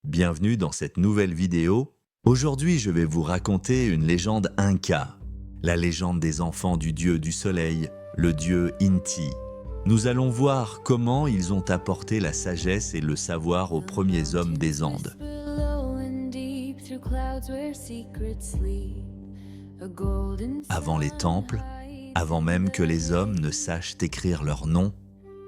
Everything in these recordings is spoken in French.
Bienvenue dans cette nouvelle vidéo. Aujourd'hui, je vais vous raconter une légende Inca, la légende des enfants du dieu du soleil, le dieu Inti. Nous allons voir comment ils ont apporté la sagesse et le savoir aux premiers hommes des Andes. Avant les temples, avant même que les hommes ne sachent écrire leur nom,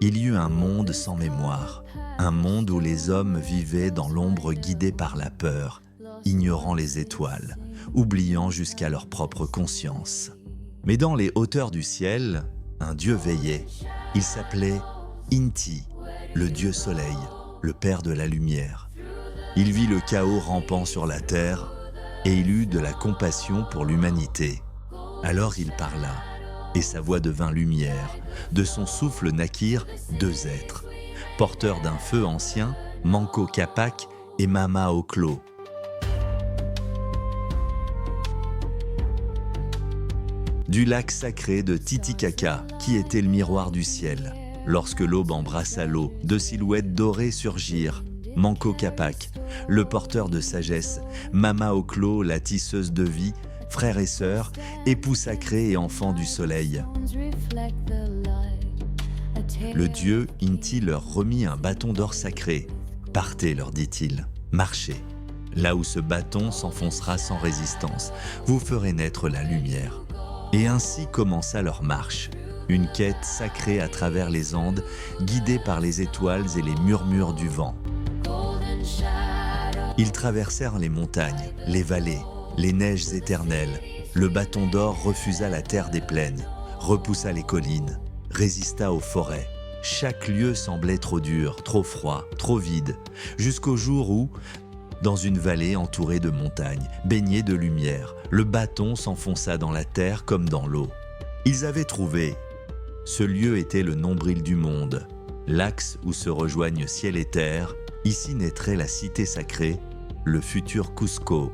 il y eut un monde sans mémoire, un monde où les hommes vivaient dans l'ombre guidés par la peur, ignorant les étoiles, oubliant jusqu'à leur propre conscience. Mais dans les hauteurs du ciel, un dieu veillait. Il s'appelait Inti, le dieu soleil, le père de la lumière. Il vit le chaos rampant sur la terre et il eut de la compassion pour l'humanité. Alors il parla, et sa voix devint lumière. De son souffle naquirent deux êtres, porteurs d'un feu ancien, Manco Capac et Mama Oclo. Du lac sacré de Titicaca, qui était le miroir du ciel. Lorsque l'aube embrassa l'eau, deux silhouettes dorées surgirent. Manco Capac, le porteur de sagesse, Mama Oclo, la tisseuse de vie, frères et sœurs, époux sacrés et enfants du soleil. Le dieu Inti leur remit un bâton d'or sacré. « Partez, leur dit-il, marchez. Là où ce bâton s'enfoncera sans résistance, vous ferez naître la lumière. » Et ainsi commença leur marche, une quête sacrée à travers les Andes, guidée par les étoiles et les murmures du vent. Ils traversèrent les montagnes, les vallées, les neiges éternelles. Le bâton d'or refusa la terre des plaines, repoussa les collines, résista aux forêts. Chaque lieu semblait trop dur, trop froid, trop vide, jusqu'au jour où, dans une vallée entourée de montagnes, baignée de lumière, le bâton s'enfonça dans la terre comme dans l'eau. Ils avaient trouvé. Ce lieu était le nombril du monde, l'axe où se rejoignent ciel et terre. Ici naîtrait la cité sacrée, le futur Cusco.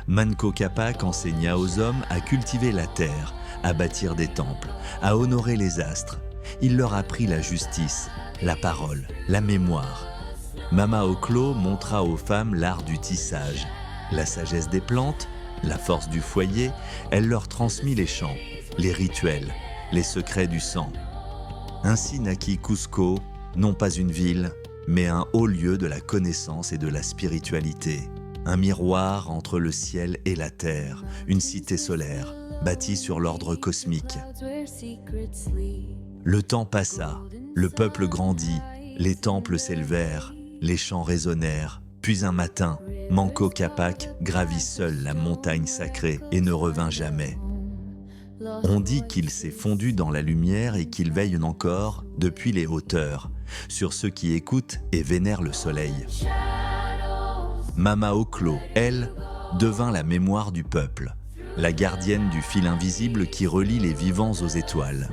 Manco Capac enseigna aux hommes à cultiver la terre, à bâtir des temples, à honorer les astres. Il leur apprit la justice, la parole, la mémoire. Mama Oclo montra aux femmes l'art du tissage, la sagesse des plantes, la force du foyer. Elle leur transmit les chants, les rituels, les secrets du sang. Ainsi naquit Cusco, non pas une ville, mais un haut lieu de la connaissance et de la spiritualité. Un miroir entre le ciel et la terre, une cité solaire, bâtie sur l'ordre cosmique. Le temps passa, le peuple grandit, les temples s'élevèrent, les chants résonnèrent. Puis un matin, Manco Capac gravit seul la montagne sacrée et ne revint jamais. On dit qu'il s'est fondu dans la lumière et qu'il veille encore depuis les hauteurs, sur ceux qui écoutent et vénèrent le soleil. Mama Oclo, elle, devint la mémoire du peuple, la gardienne du fil invisible qui relie les vivants aux étoiles.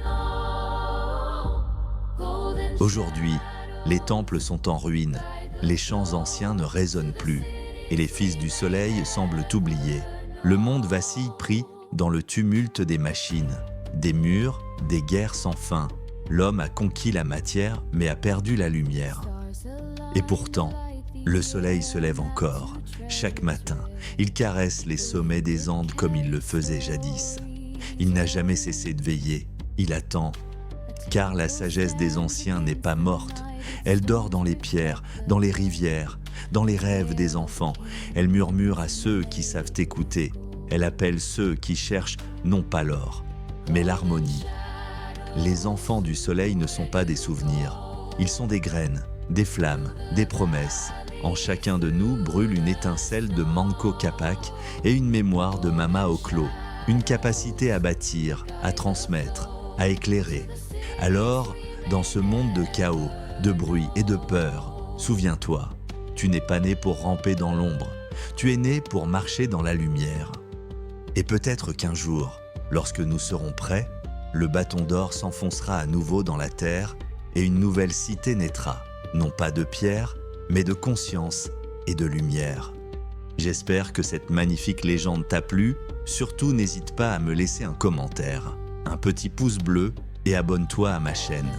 Aujourd'hui, les temples sont en ruine, les chants anciens ne résonnent plus, et les fils du soleil semblent oubliés. Le monde vacille pris dans le tumulte des machines, des murs, des guerres sans fin. L'homme a conquis la matière, mais a perdu la lumière. Et pourtant, le soleil se lève encore. Chaque matin, il caresse les sommets des Andes comme il le faisait jadis. Il n'a jamais cessé de veiller. Il attend. Car la sagesse des anciens n'est pas morte. Elle dort dans les pierres, dans les rivières, dans les rêves des enfants. Elle murmure à ceux qui savent écouter. Elle appelle ceux qui cherchent non pas l'or, mais l'harmonie. Les enfants du soleil ne sont pas des souvenirs. Ils sont des graines, des flammes, des promesses. En chacun de nous brûle une étincelle de Manco Capac et une mémoire de Mama Oclo, une capacité à bâtir, à transmettre, à éclairer. Alors, dans ce monde de chaos, de bruit et de peur, souviens-toi, tu n'es pas né pour ramper dans l'ombre, tu es né pour marcher dans la lumière. Et peut-être qu'un jour, lorsque nous serons prêts, le bâton d'or s'enfoncera à nouveau dans la terre et une nouvelle cité naîtra, non pas de pierre, mais de conscience et de lumière. J'espère que cette magnifique légende t'a plu. Surtout, n'hésite pas à me laisser un commentaire, un petit pouce bleu et abonne-toi à ma chaîne.